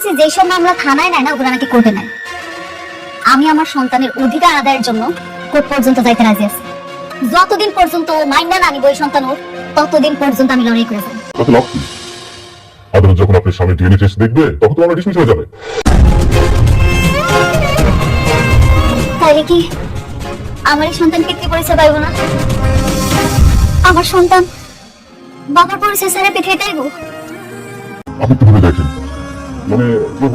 শুনছি যেসব মামলা থানায় নেয় না ওগুলো নাকি কোর্টে নেয়। আমি আমার সন্তানের অধিকার আদায়ের জন্য কোর্ট পর্যন্ত যাইতে রাজি আছি। যতদিন পর্যন্ত ও মাইনা না নিব ওই সন্তান ওর, ততদিন পর্যন্ত আমি লড়াই করে যাবো। কত লাভ কি? আদালত যখন আপনার স্বামী ডিএনএ টেস্ট দেখবে তখন তো আমরা ডিসমিস হয়ে যাবে। তাইলে কি আমার এই সন্তান পিতৃ পরিচয় পাইব না? আমার সন্তান বাবার পরিচয় ছাড়া পৃথিবীতে আইব? আপনি তো ভেবে দেখেন, মানে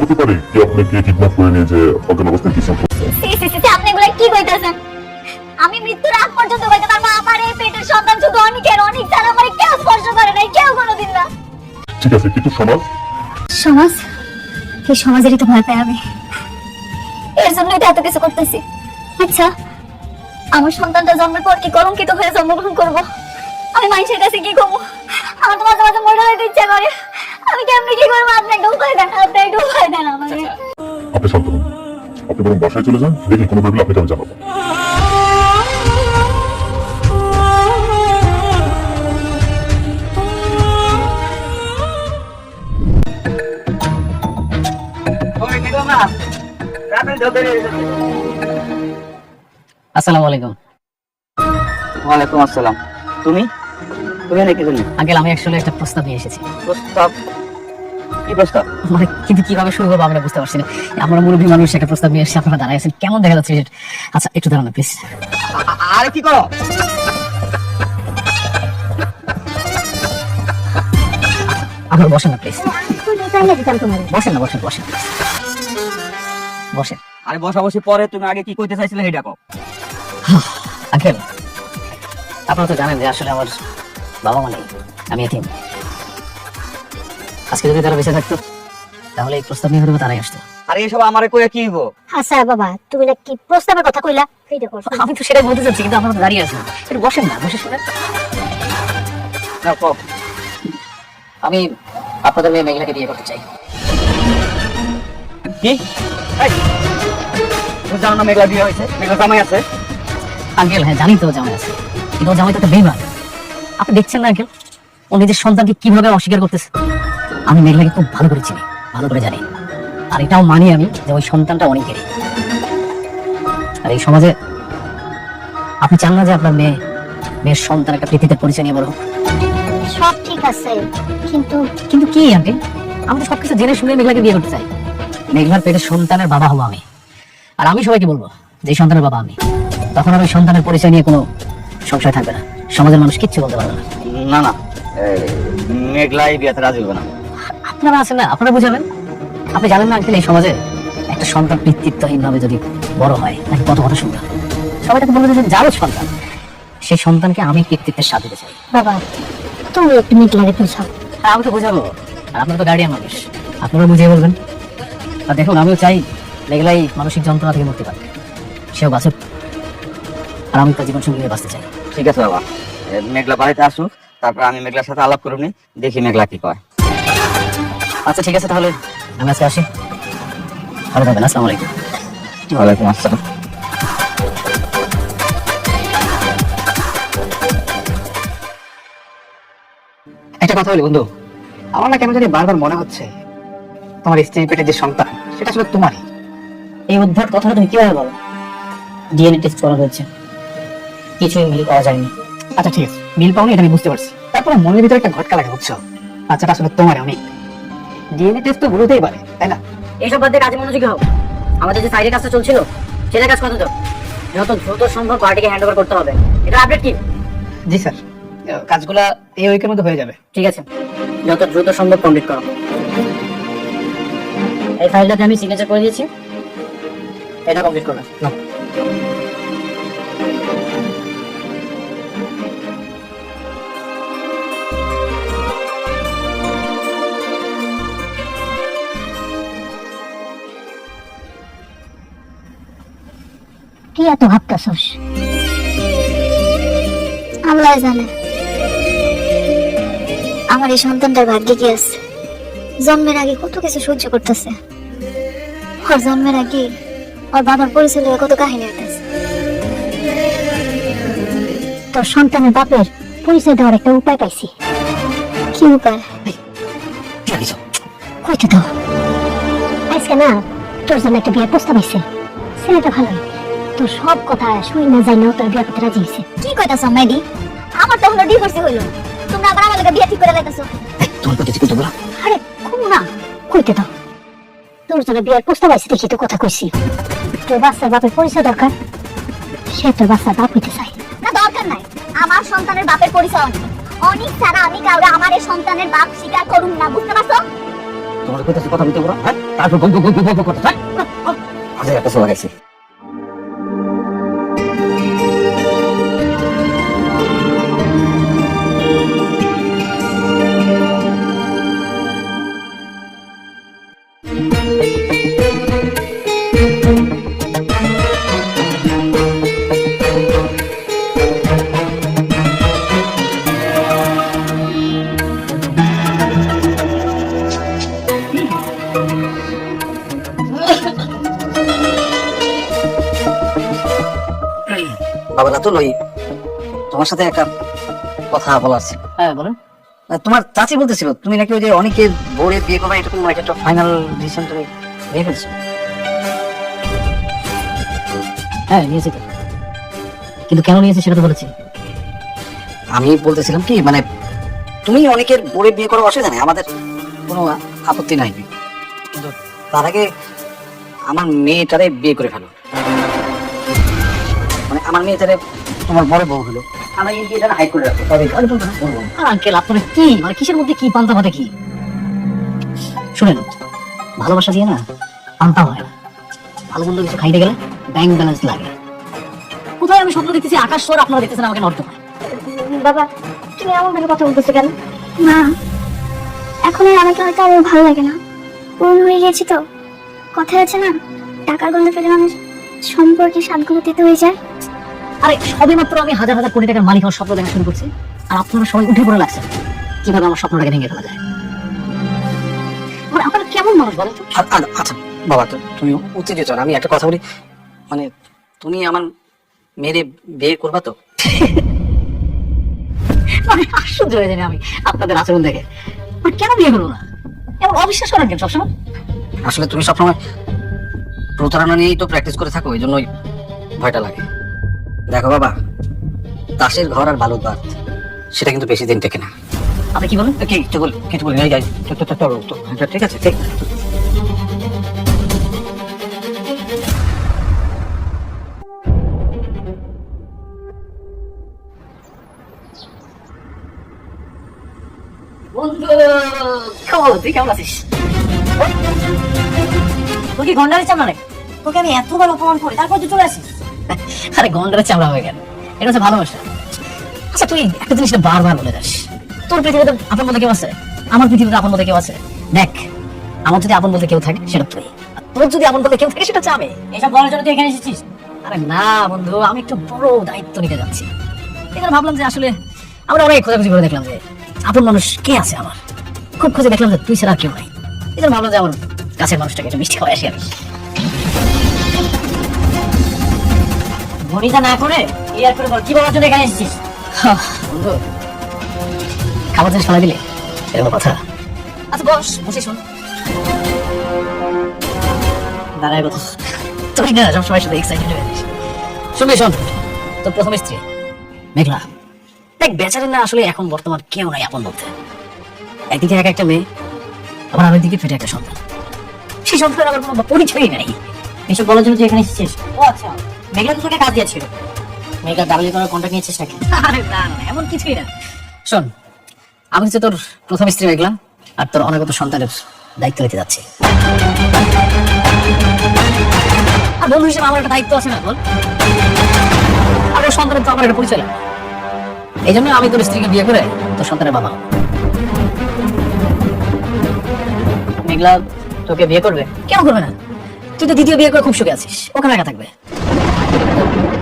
হতে পারে কি আপনাকে কিডন্যাপ করে নিয়ে যে অজ্ঞান অবস্থায় কিছু আপনি এগুলা কি কইতাছেন? আমি মৃত্যুর আগ পর্যন্ত কইতে পারবো আমার এই পেটের সন্তান শুধু অনেকের, অনেক ছাড়া আমার কেউ স্পর্শ করে নাই, কেউ কোনোদিন না। ঠিক আছে, কিন্তু সমাজ সমাজ, এই সমাজেরই তো ভয় পাই আমি, এর জন্যই তো এত কিছু করতেছি। আচ্ছা, আমার সন্তানটা জন্মের পর কি কলঙ্কিত হয়ে জন্মগ্রহণ করবো? আমি মানুষের কাছে কি করবো? আমার তো মাঝে মাঝে মরে যেতে ইচ্ছা করে। আমি কেমনি কি করবো? আপনি একটু উপায় দেন, আপনি একটু উপায় দেন আমাকে। আপনি শান্ত হন, আপনি বরং বাসায় চলে যান, দেখি কোনো ব্যাপারে আপনাকে আমি জানাবো। আসসালামু আলাইকুম। ওয়ালাইকুম আসসালাম। তুমি তুমি এখানে কি জন্য? আঙ্কেল, আমি আসলে একটা প্রস্তাব নিয়ে এসেছি। প্রস্তাব? কি প্রস্তাব? মানে কিন্তু কিভাবে শুরু করবো আমরা বুঝতে পারছি না। আমরা মুরব্বী মানুষ, একটা প্রস্তাব নিয়ে এসেছি, আপনারা দাঁড়ায় আছেন, কেমন দেখা যাচ্ছে? আচ্ছা একটু দাঁড়ান প্লিজ। আরে কি করো? আপনারা বসেন না প্লিজ। বসেন না, বসেন বসেন বসেন। আরে বসাবসি পরে, তুমি আগে কি কইতে চাইছিলে সেটা কও। আঙ্কেল, আপনারা তো জানেন যে আসলে আমার বাবা মা নেই, আমি এতিম। আজকে যদি তারা বেঁচে থাকতো তাহলে এই প্রস্তাব নিয়ে হয়তো তারাই আসতো। আরে এসব আমারে কইয়া কি হইব? আচ্ছা বাবা, তুমি না কি প্রস্তাবের কথা কইলা? সেইটা করছো। আমি তো সেটাই বলতে চাচ্ছি, কিন্তু আপনারা তো দাঁড়িয়ে আছেন। একটু বসেন না, বসে শুনেন। না কও। আমি আপনাদের মেয়ে মেঘলাকে বিয়ে করতে চাই। কি? এই, তুমি জানো না মেঘলা বিয়ে হয়েছে? মেঘলা জামাই আছে? আঙ্কেল, হ্যাঁ জানি তো জামাই আছে, কিন্তু ও জামাই তো একটা বেইমান। আপনি দেখছেন না আঙ্কেল, ও নিজের সন্তানকে কিভাবে অস্বীকার করতেছে? আমি মেঘলাকে খুব ভালো করে চিনি, ভালো করে জানি, আর এটাও মানি আমি যে ওই সন্তানটা অনেকেরই। আর এই সমাজে আপনি চান না যে আপনার মেয়ের সন্তান একটা পৃথিবীতে পরিচয় নিয়ে বড় হোক? সব ঠিক আছে, কিন্তু কিন্তু কি আঙ্কেল, আমি তো সবকিছু জেনে শুনে মেঘলাকে বিয়ে করতে চাই। মেঘলার পেটের সন্তানের বাবা হবো আমি, আর আমি সবাইকে বলবো যে এই সন্তানের বাবা আমি। তখন আর ওই সন্তানের পরিচয় নিয়ে কোনো সংশয় থাকবে না, সমাজের মানুষ কিচ্ছু বলতে পারবে না। না না, মেঘলা এই বিয়েতে রাজি হবে না। আপনারা আছেন না, আপনারা বুঝাবেন। আপনি জানেন না আঙ্কেল, এই সমাজে একটা সন্তান পিতৃত্বহীন ভাবে যদি বড় হয় নাকি কত কথা শুনতে হয়। সবাই তাকে বলবে যে যারও সন্তান, সেই সন্তানকে আমি পিতৃত্বের স্বাদ দিতে চাই। বাবা তুমি একটু মেঘলারে বোঝাও। আর আমি তো বোঝাবো, আর আপনারা তো গার্ডিয়ান মানুষ, আপনারা বুঝিয়ে বলবেন। আর দেখুন, আমিও চাই মেঘলাই মানসিক যন্ত্রণা থেকে মুক্তি পাবে, সেও বাঁচুক, আর আমি তার জীবন সঙ্গী হয়ে বাঁচতে চাই। ঠিক আছে বাবা, মেঘলা বাড়িতে আসুক, তারপর আমি মেঘলার সাথে আলাপ করুন, দেখি মেঘলা কি কয়। আচ্ছা ঠিক আছে, তাহলে আমি আজকে আসি। ভালো থাকবেন, আসসালামু আলাইকুম। ওয়ালাইকুম আসসালাম। একটা কথা বলি বন্ধু, আমার না কেন জানি বারবার মনে হচ্ছে তোমার স্ত্রীর পেটে যে সন্তান সেটা আসলে তোমারই। এই উদ্ধার কথাটা তুমি কিভাবে বলো? ডিএনএ টেস্ট করা হয়েছে, কিছুই মিল পাওয়া যায়নি। আচ্ছা ঠিক আছে, মিল পাওনি এটা আমি বুঝতে পারছি, তারপরে মনের ভিতরে একটা ঘটকা লাগে, বুঝছো? বাচ্চাটা আসলে তোমার অনেক। ডিএনএ টেস্ট তো ভুল হতেই পারে, তাই না? এইসব বাদ দিয়ে কাজে মনোযোগী হোক। আমাদের যে সাইডের কাজটা চলছিল সেটার কাজ কত যত দ্রুত সম্ভব পার্টিকে হ্যান্ড ওভার করতে হবে। এটা আপডেট কি? জি স্যার, কাজগুলা এই উইকের মধ্যে হয়ে যাবে। ঠিক আছে, যত দ্রুত সম্ভব কমপ্লিট করো। এই ফাইলটাতে আমি সিগনেচার করে দিয়েছি, এটা কমপ্লিট করবে। নাও। কি এত ভাবতাছস? আল্লাহ জানে আমার এই সন্তানটার ভাগ্যে কি আছে। জন্মের আগে কত কিছু সহ্য করতেছে, ওর জন্মের আগে ওর বাবার পরিচয় লইয়া কত কাহিনী হইতেছে। তোর সন্তানের বাপের পরিচয় দেওয়ার একটা উপায় পাইছি। কি উপায়? কইতে দাও। আজকে না তোর জন্য একটা বিয়ের প্রস্তাব আছে। ছেলেটা ভালোই, তোর সব কথা শুই না যাই না তোর বিয়ে করতে রাজি হয়েছে। কি কইতাছ মেডি? আমার তো হলো ডিভোর্স হইলো, তোমরা আবার আমার লগে বিয়ে ঠিক করে লাইতাছো। তোমার কথা কি বলা? আরে কোন না, কইতে দাও। তোর জন্য বিয়ের প্রস্তাব আছে দেখি তো কথা কইছি। তোর বাচ্চার বাপের পরিচয় দরকার, সে তোর বাচ্চার বাপ হইতে চাই না। দরকার নাই, আমার সন্তানের বাপের পরিচয় অনেক অনেক ছাড়া আমি কাউরে আমার এই সন্তানের বাপ স্বীকার করুন না, বুঝতে পারছো? তোমার কথা কথা বলতে বলো, হ্যাঁ? তারপর গল্প গল্প গল্প করতে থাক। আজ একটা সময় গেছে। বাবা রাতুল, ওই তোমার সাথে একটা কথা বলার ছিল। হ্যাঁ বলেন। তোমার চাচি বলতেছিল তুমি নাকি ওই যে অনেকের বোর্ডে বিয়ে করবে, এটা তোমার একটা ফাইনাল ডিসিশন তুমি নিয়ে ফেলছো। হ্যাঁ নিয়েছি তো, কিন্তু কেন নিয়েছি সেটা তো বলেছি। আমি বলতেছিলাম কি, মানে তুমি অনেকের বোর্ডে বিয়ে করার অসুবিধা নেই, আমাদের কোনো আপত্তি নাই, কিন্তু তার আগে আমার মেয়েটারে বিয়ে করে ফেলো। মানে আমার মেয়েটারে তোমার বড় বউ হলো, আমরা এই বিয়েটা হাইড করে রাখবো। তবে আঙ্কেল আপনার কি মানে কিসের মধ্যে কি পান্তা ভাতে কি? শুনেন, ভালোবাসা দিয়ে না পান্তা হয় না। ভালো মন্দ কিছু খাইতে গেলে ব্যাংক ব্যালেন্স লাগে। কোথায় আমি স্বপ্ন দেখতেছি আকাশ স্বর, আপনারা দেখতেছেন আমাকে নর্দমা। বাবা তুমি এমন ভাবে কথা বলতেছো কেন? না এখন আর আমাকে হয়তো আর ভালো লাগে না, পুরনো হয়ে গেছি তো। কথা আছে না, টাকার গন্ধ পেলে মানুষ সম্পর্কে স্বাদগুলো দিতে হয়ে যায়। আরে সবে মাত্র আমি হাজার হাজার কোটি টাকার মালিক হওয়ার স্বপ্ন দেখা শুরু করছি, আর আপনারা সবাই উঠে পড়ে লাগছে কিভাবে আমার স্বপ্নটাকে ভেঙে ফেলা যায়। মানে আপনারা কেমন মানুষ বলো তো? আচ্ছা বাবা, তো তুমি উত্তেজিত না, আমি একটা কথা বলি, মানে তুমি আমার মেয়েরে বিয়ে করবা তো? মানে আশ্চর্য হয়ে যাবে আমি আপনাদের আচরণ দেখে। মানে কেন বিয়ে করবো না? এমন অবিশ্বাস করেন কেন সবসময়? আসলে তুমি সবসময় প্রতারণা নিয়েই তো প্র্যাকটিস করে থাকো, এই জন্যই ভয়টা লাগে। দেখো বাবা, তাসের ঘর আর বালুর বাদ সেটা কিন্তু বেশি দিন টেকে না। আপনি কি বলেন? কিছু বলি ঠিক আছে, ঠিক। বন্ধু তুই কেমন আছিস? তোর কি গন্ডারের চামড়া রে? তোকে আমি এতবার অপমান করি তারপর তুই চলে আসিস? আরে গন্ডারের চামড়া হয়ে গেল, এটা হচ্ছে ভালোবাসা। আচ্ছা তুই একটা জিনিস বারবার বলে যাস, তোর পৃথিবীতে আপন বলতে কেউ আছে? আমার পৃথিবীতে আপন বলতে কেউ আছে? দেখ, আমার যদি আপন বলতে কেউ থাকে সেটা তুই, তোর যদি আপন বলতে কেউ থাকে সেটা হচ্ছে আমি। এইসব বলার জন্য তুই এখানে এসেছিস? আরে না বন্ধু, আমি একটু বড় দায়িত্ব নিতে যাচ্ছি। এখানে ভাবলাম যে আসলে আমরা অনেক খোঁজাখুঁজি করে দেখলাম যে আপন মানুষ কে আছে আমার, খুব খুঁজে দেখলাম যে তুই ছাড়া আর কেউ নাই। এই জন্য ভাবলাম যে আমার কাছের মানুষটাকে একটু মিষ্টি খাওয়াই আসি আমি। ভনিতা না করে ইয়ার করে বল, কি বলার জন্য এখানে এসেছিস? বন্ধু খাবার জিনিস ফেলা দিলে এরকম কথা। আচ্ছা বস, বসে শোন। দাঁড়ায় কথা, তুই না সবসময় শুধু এক্সাইটেড হয়ে যাস। শুনবি শোন, তোর প্রথম স্ত্রী মেঘলা, দেখ বেচারি না আসলে এখন বর্তমান কেউ নাই আপন বলতে। একদিকে এক একটা মেয়ে, আবার আরেক দিকে ফেটে একটা সন্তান, সেই সন্তানের আবার কোনো পরিচয়ই নাই। এসব বলার জন্য তুই এখানে এসেছিস? ও আচ্ছা, মেঘলা তো তোকে কাজ দিয়েছিল, মেঘলা দালালি করার কন্ট্রাক্ট নিয়েছিস নাকি? আরে না না, এমন কিছুই না। শোন, আমি হচ্ছে তোর প্রথম স্ত্রী মেঘলা, আর তোর অনাগত সন্তানের দায়িত্ব নিতে যাচ্ছি। আর বন্ধু হিসেবে আমার একটা দায়িত্ব আছে না বল? আর ওর সন্তানের তো আমার একটা পরিচয় লাগে। এই জন্য আমি তোর স্ত্রীকে বিয়ে করে তোর সন্তানের বাবা। মেঘলা তোকে বিয়ে করবে? কেন করবে না? তুই তো দ্বিতীয় বিয়ে করে খুব সুখে আছিস, ওখানে একা থাকবে।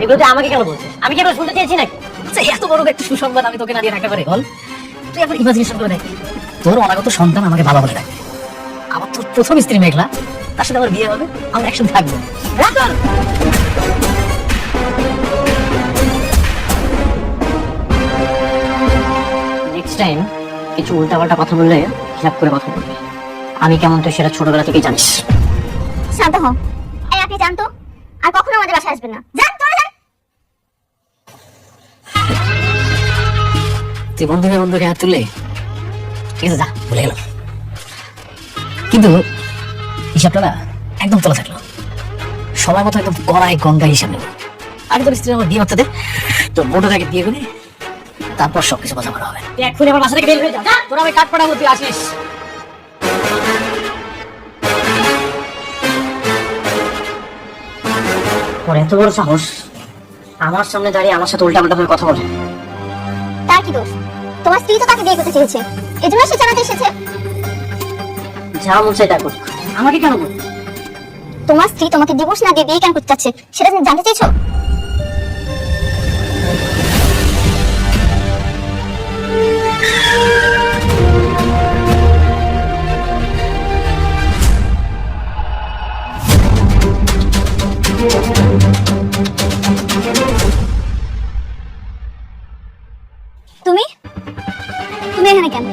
এগুলোতে আমাকে কেন বলছিস? আমি কি এবার শুনতে চেয়েছি নাকি? আচ্ছা এত বড় একটা সুসংবাদ আমি তোকে না দিয়ে থাকতে পারি বল? তুই একবার ইমাজিনেশন করে দেখ, তোর অনাগত সন্তান আমাকে বাবা বলে ডাকবে, আবার তোর প্রথম স্ত্রী মেঘলা, তার সাথে আমার বিয়ে হবে, আমরা একসাথে থাকবো। নেক্সট টাইম কিছু উল্টাপাল্টা কথা বললে হিসাব করে কথা বলবি। আমি কেমন তুই সেটা ছোটবেলা থেকেই জানিস। শান্ত হও। এই আপনি যান তো, আর কখনো আমাদের বাসায় আসবেন না। যান চলে যান। তুই বন্ধুকে হাত তুললে ঠিক আছে, যা ভুলে গেলাম, কিন্তু হিসাবটা না একদম তোলা থাকলো। সময় মতো একদম গড়ায় গঙ্গায় হিসাব নেবো। আগে তোর স্ত্রী আমার বিয়ে হতে দে, তোর বোনটাকে বিয়ে করি, তারপর সবকিছু কথা বলা হবে। তুই এক্ষুনি আমার বাসা থেকে বের হয়ে যা, তোর আমি কাঠ পাঠাবো, তুই আসিস। তোর এত বড় সাহস, আমার সামনে দাঁড়িয়ে আমার সাথে উল্টা পাল্টা করে কথা বলে। তার কি দোষ? তোমার স্ত্রী তো তাকে বিয়ে করতে চেয়েছে, এজন্য সে জানাতে এসেছে। যা মন চাই তা কর, আমাকে কেন বল? তোমার স্ত্রী তোমাকে ডিভোর্স না দিয়ে বিয়ে কেন করতে চাচ্ছে সেটা তুমি জানতে চাইছো? তুমি তুমি এখানে কেন?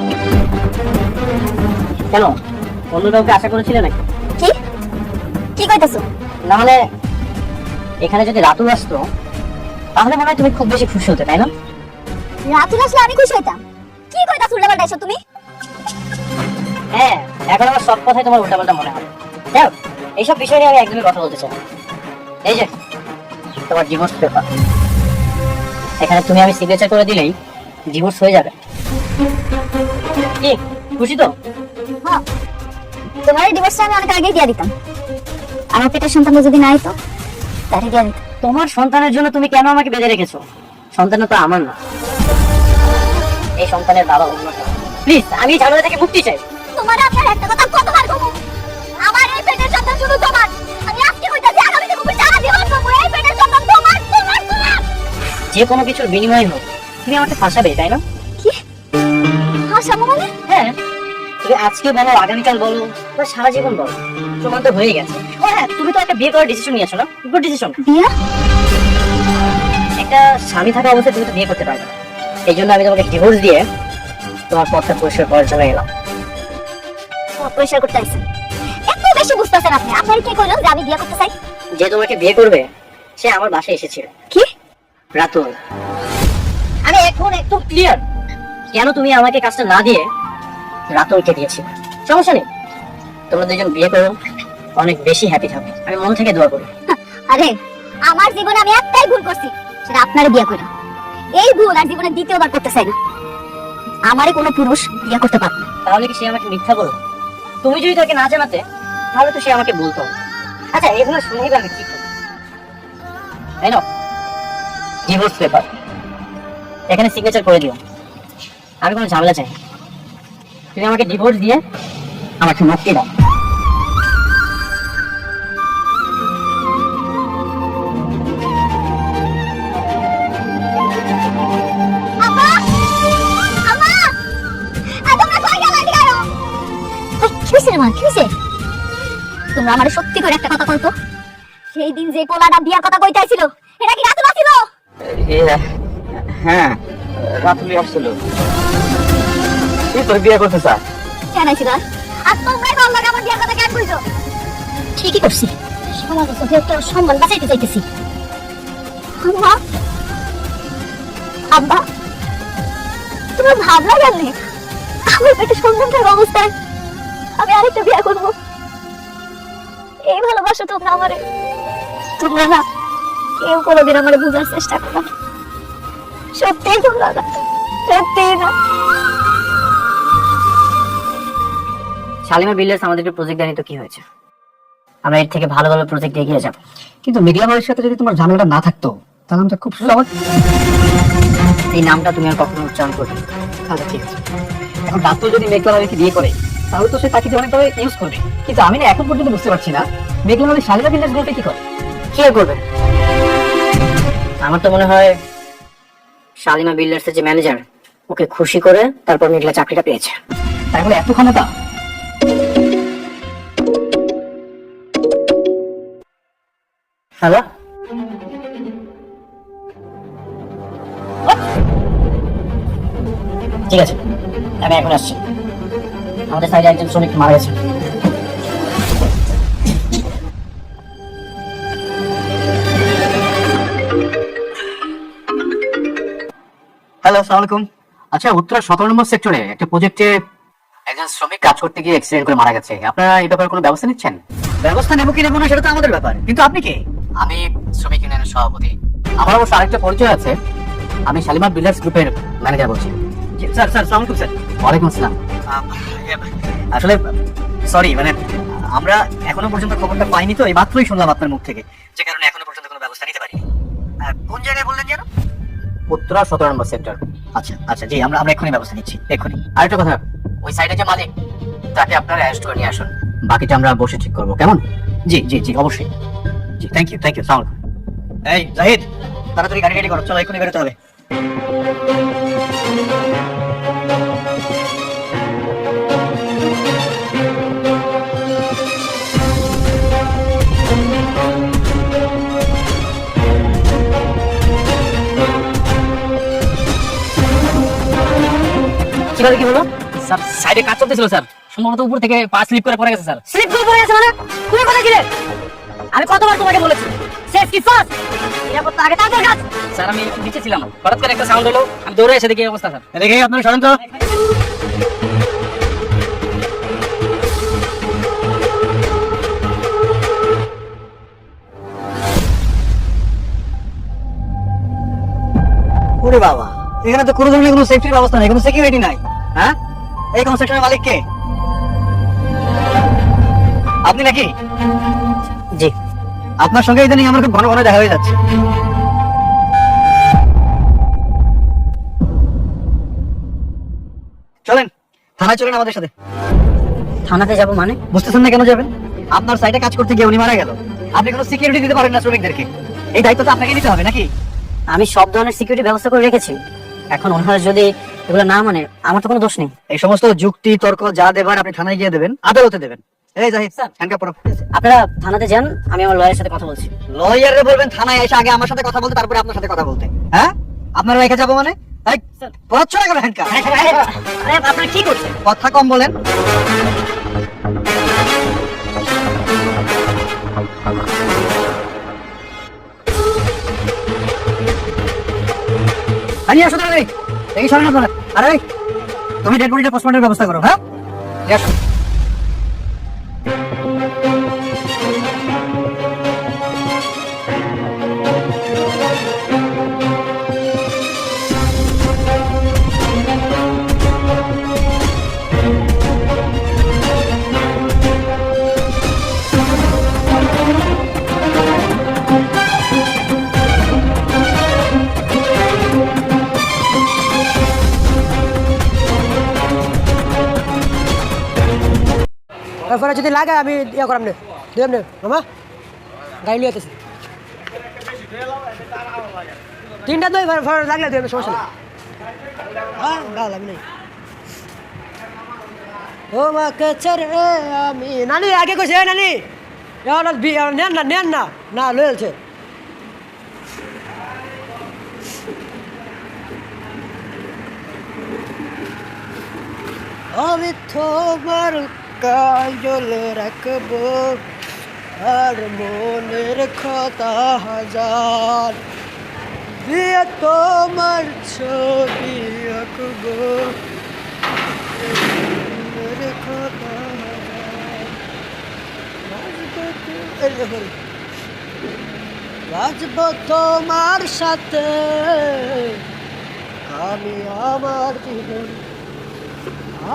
কেন, অন্য কাউকে আশা করেছিলে নাকি? কি কি কইতাছো? না মানে এখানে যদি রাতুল আসতো তাহলে মনে হয় তুমি খুব বেশি খুশি হতে, তাই না? রাতুল আসলে আমি খুশি হইতাম। কি কইতাছো উল্টাপাল্টা এসব তুমি? হ্যাঁ, এখন আমার সব কথাই তোমার উল্টাপাল্টা মনে হয়। দেখো, এইসব বিষয় নিয়ে আমি একদমই কথা বলতে চাই না। এই যে তোমার ডিভোর্স পেপার, এখানে তুমি আমি সিগনেচার করে দিলেই ডিভোর্স হয়ে যাবে। কি খুশি তো? হ্যাঁ, তোমার ডিভোর্সটা আমি অনেক আগেই দিয়ে দিতাম। আমার পেটের সন্তান যদি না হইতো তাহলে দিয়ে দিতাম। তোমার সন্তানের জন্য তুমি কেন আমাকে বেঁধে রেখেছো? সন্তান তো আমার না, এই সন্তানের বাবা অন্য কেউ। প্লিজ, আমি এই ঝামেলা থেকে মুক্তি চাই। তোমার আপনার একটা কথা কতবার বলবো? আমার এই পেটের সন্তান শুধু তোমার। আমি আজকে কইতাছি, আগামীতে খুব সারা জীবন বলবো এই পেটের সন্তান তোমার তোমার তোমার। যে কোনো কিছুর বিনিময়ে হোক তুমি আমাকে ফাঁসাবে, তাই না? কি হাসাবো মানে? হ্যাঁ, তুমি আজকে বলো, আগামীকাল বলো, বা সারা জীবন বলো, প্রমাণ তো হয়ে গেছে। ও হ্যাঁ, তুমি তো একটা বিয়ে করার ডিসিশন নিয়েছো না? Good decision. বিয়া? একটা স্বামী থাকা অবস্থায় তুমি তো বিয়ে করতে পারবে না, এই জন্য আমি তোমাকে ডিভোর্স দিয়ে তোমার পথটা পরিষ্কার করার জন্য এলাম। পরিষ্কার করতে আইছেন? এত বেশি বুঝতেছেন আপনি? আপনার কে কইলো যে আমি বিয়ে করতে চাই? যে তোমাকে বিয়ে করবে সে আমার বাসায় এসেছিল। কি? রাতুল, আমি এখন একদম ক্লিয়ার কেন তুমি আমাকে কাজটা না দিয়ে রাতুলকে দিয়েছি। সমস্যা নেই, তোমরা দুজন বিয়ে করো, অনেক বেশি হ্যাপি থাকো, আমি মন থেকে দোয়া করি। আরে আমার জীবনে আমি একটাই ভুল করছি, সেটা আপনারে বিয়ে কইরা। এই ভুল আর জীবনে দ্বিতীয়বার করতে চাই না। আমারে কোনো পুরুষ বিয়ে করতে পারবে না। তাহলে কি সে আমাকে মিথ্যা বলবে? তুমি যদি তাকে না জানাতে তাহলে তো সে আমাকে বলতো। আচ্ছা, এগুলো শুনেই আমি কি করবো? তাই না, ডিভোর্স পেপার এখানে সিগনেচার করে দিও। আমি কোনো ঝামেলা চাই না। তুমি আমাকে ডিভোর্স দিয়ে আমাকে মুক্তি দাও। আম্মা! আম্মা! তোমরা কই গেলা? এদিকে আয়ো। কি হইছে রে মা? কি হইছে? তোমরা আমারে সত্যি করে একটা কথা কইতো। সেই দিন যে পোলাটা বিয়ার কথা কইতে আইছিল, এটা কি রাতুল ছিল? হ্যাঁ, রাতুলি আসছিল। তুই তোর বিয়ে করতে চাস? কেন আইছিল? আর তোমরাই বললা আমার বিয়ার কথা কেন কইছো? ঠিকই করছি, সমাজে চোখে একটা সম্মান বাঁচাইতে চাইতেছি। আম্মা, আব্বা, তোমরা ভাবলা কেন আমার পেটে সন্তান থাকা অবস্থায় আমি আরেকটা বিয়ে করবো? এই ভালোবাসা তোমরা আমারে, তোমরা না কেউ কোনোদিন আমারে বোঝার চেষ্টা করো না। সত্যি তোমরা না, সত্যি না। শালিমা বিল্ডার্স আমাদেরকে প্রজেক্ট দেয়নি তো কি হয়েছে? আমরা এর থেকে ভালো ভালো প্রজেক্ট এগিয়ে যাব। কিন্তু মেঘলা বাড়ির সাথে যদি তোমার ঝামেলাটা না থাকতো তাহলে আমি তো খুব সহজ। এই নামটা তুমি আর কখনো উচ্চারণ করবে না। আচ্ছা ঠিক আছে, এখন রাতুল যদি মেঘলা বাড়িকে বিয়ে করে তাহলে তো সে তাকে অনেকভাবে ইউজ করবে। কিন্তু আমি না এখন পর্যন্ত বুঝতে পারছি না মেঘলা বাড়ির শালিমা বিল্ডার্স গ্রুপে কি করে। কি আর করবে? আমার তো মনে হয় শালিমা বিল্ডার্সের যে ম্যানেজার ওকে খুশি করে তারপর মেঘলা চাকরিটা পেয়েছে। তাই বলে এত ক্ষমতা? হ্যালো, ঠিক আছে, আমি এখন আসছি। আমাদের সাইডে একজন শ্রমিক মারা গেছে। হ্যালো, আসসালামু আলাইকুম। আচ্ছা, উত্তরা 17 নম্বর সেক্টরে একটা প্রজেক্টে একজন শ্রমিক কাজ করতে গিয়ে অ্যাক্সিডেন্ট করে মারা গেছে। আপনারা এই ব্যাপারে কোনো ব্যবস্থা নিচ্ছেন? ব্যবস্থা নেবো কি নেবো না সেটা তো আমাদের ব্যাপার, কিন্তু আপনি কে? আমি শ্রমিক ইউনিয়নের সভাপতি। আমার অবশ্য আরেকটা পরিচয় আছে, আমি শালিমার বিল্ডার্স গ্রুপের ম্যানেজার বলছি। স্যার স্যার আসসালামু আলাইকুম স্যার। ওয়ালাইকুম আসসালাম। আসলে সরি, মানে আমরা এখনো পর্যন্ত খবরটা পাইনি, তো এই মাত্রই শুনলাম আপনার মুখ থেকে, যে কারণে এখনো পর্যন্ত কোনো ব্যবস্থা নিতে পারিনি। কোন জায়গায় বললেন যেন? উত্তরা 17 নম্বর সেক্টর। আচ্ছা আচ্ছা, জি আমরা এক্ষুনি ব্যবস্থা নিচ্ছি, এক্ষুনি। আরেকটা কথা, ওই সাইডে যে মালিক, তাকে আপনারা অ্যারেস্ট করে নিয়ে আসুন, বাকিটা আমরা বসে ঠিক করবো, কেমন? জি জি জি, অবশ্যই। জি, থ্যাংক ইউ থ্যাংক ইউ। সালাম। এই জাহিদ, তাড়াতাড়ি গাড়ি রেডি করো, চলো এক্ষুনি বেরোতে হবে। কিভাবে কি হলো? স্যার সাইডে কাজ চলতেছিল স্যার, সম্ভবত উপর থেকে পা স্লিপ করে পড়ে গেছে স্যার। স্লিপ করে পড়ে গেছে মানে? তুমি কথা কি রে? আমি কতবার তোমাকে বলেছি সেফটি ফার্স্ট, নিরাপত্তা আগে, তারপর কাজ। স্যার আমি নিচে ছিলাম, হঠাৎ করে একটা সাউন্ড হলো, আমি দৌড়ে এসে দেখি এই অবস্থা স্যার। দেখে আপনার সরেন তো। ওরে বাবা, এখানে তো কোনো ধরনের কোনো সেফটির ব্যবস্থা নাই, কোনো সিকিউরিটি নাই। হ্যাঁ, এই কনস্ট্রাকশনের মালিক কে? আপনি নাকি? জি। আপনার সঙ্গে ইদানিং আমার খুব ঘন ঘন দেখা হয়ে যাচ্ছে। চলেন থানায় চলেন আমাদের সাথে। থানাতে যাব মানে? বুঝতেছেন না কেন যাবেন? আপনার সাইটে কাজ করতে গিয়ে উনি মারা গেল, আপনি কোনো সিকিউরিটি দিতে পারেন না শ্রমিকদেরকে, এই দায়িত্ব তো আপনাকে নিতে হবে নাকি? আমি সব ধরনের সিকিউরিটি ব্যবস্থা করে রেখেছি, এখন ওনারা যদি এগুলো না মানে আমার তো কোনো দোষ নেই। এই সমস্ত যুক্তি তর্ক যা দেবার আপনি থানায় গিয়ে দেবেন, আদালতে দেবেন। এই জাহিদ স্যার, হ্যান্ডকাপ পরো। আপনারা থানাতে যান, আমি আমার লয়ারের সাথে কথা বলছি। লয়ারে বলবেন থানায় এসে আগে আমার সাথে কথা বলতে, তারপরে আপনার সাথে কথা বলতে। হ্যাঁ, আপনারা রেখে যাবো মানে? এই পড়াচ্ছ না কেন হ্যান্ডকাপ? আরে আপনারা কি করছেন? কথা কম বলেন। আনি আসো তাড়াতাড়ি, এই সরেন আপনারা। আরে তুমি ডেড বডিটা পোস্টমর্টমের ব্যবস্থা করো। হ্যাঁ, আসো। তারপরে যদি লাগে আমি ইয়ে করাম নে দিলাম নে মামা গাড়ি লিয়ে আসতেছি 3টা দই লাগলে দেবে সমস্যা নেই হ্যাঁ গাল আমি নেই ও মাকে ছেড়ে আমি নানি আগে কইছে নানি নেন না লয়েছে আমি তোমার কাজল রাখবো আর মনের কথা হাজার দিয়ে তোমার ছবি আঁকবো মনের কথা বাজবো তোমার সাথে আমি আমার জীবন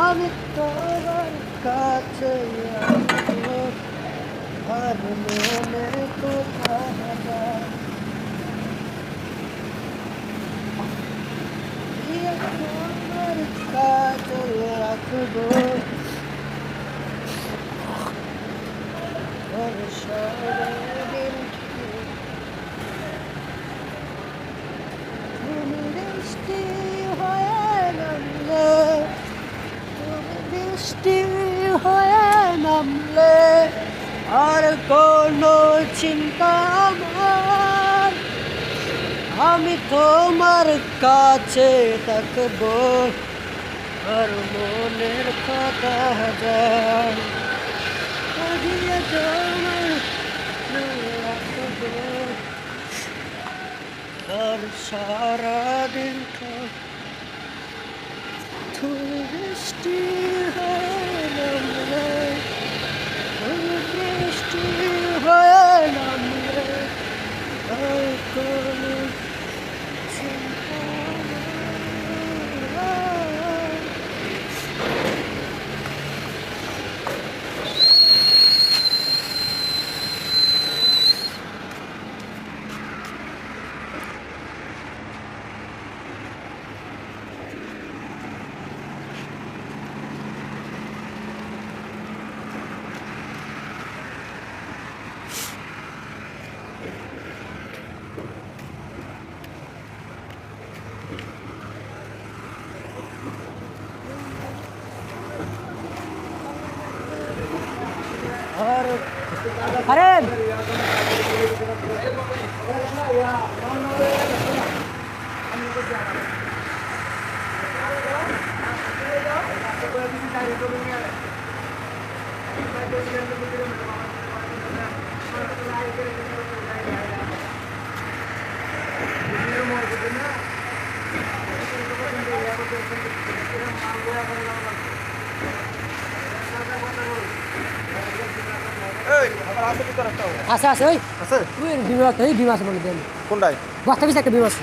আমি তোমার কাছে আসবো আর মনের কথা তোমার কাছে রাখবো সারাদিন তুমি বৃষ্টি হয়ে নামলে বৃষ্টি হয়ে নামলে আর কোনো চিন্তা আমার আমি তোমার কাছে থাকবো আর মনের কথা হাজার আগিয়ে তোমার রাখবো আর সারাদিন বৃষ্টি হয়ে নামলে, ওই বৃষ্টি হয়ে নামলে, আর কোনো চিন্তা নাই। और अरे আছে আছে ওই আছে ওই বিমা আছে বলে দেন কোনটায় বাস্তবিক একটা বিমা আছে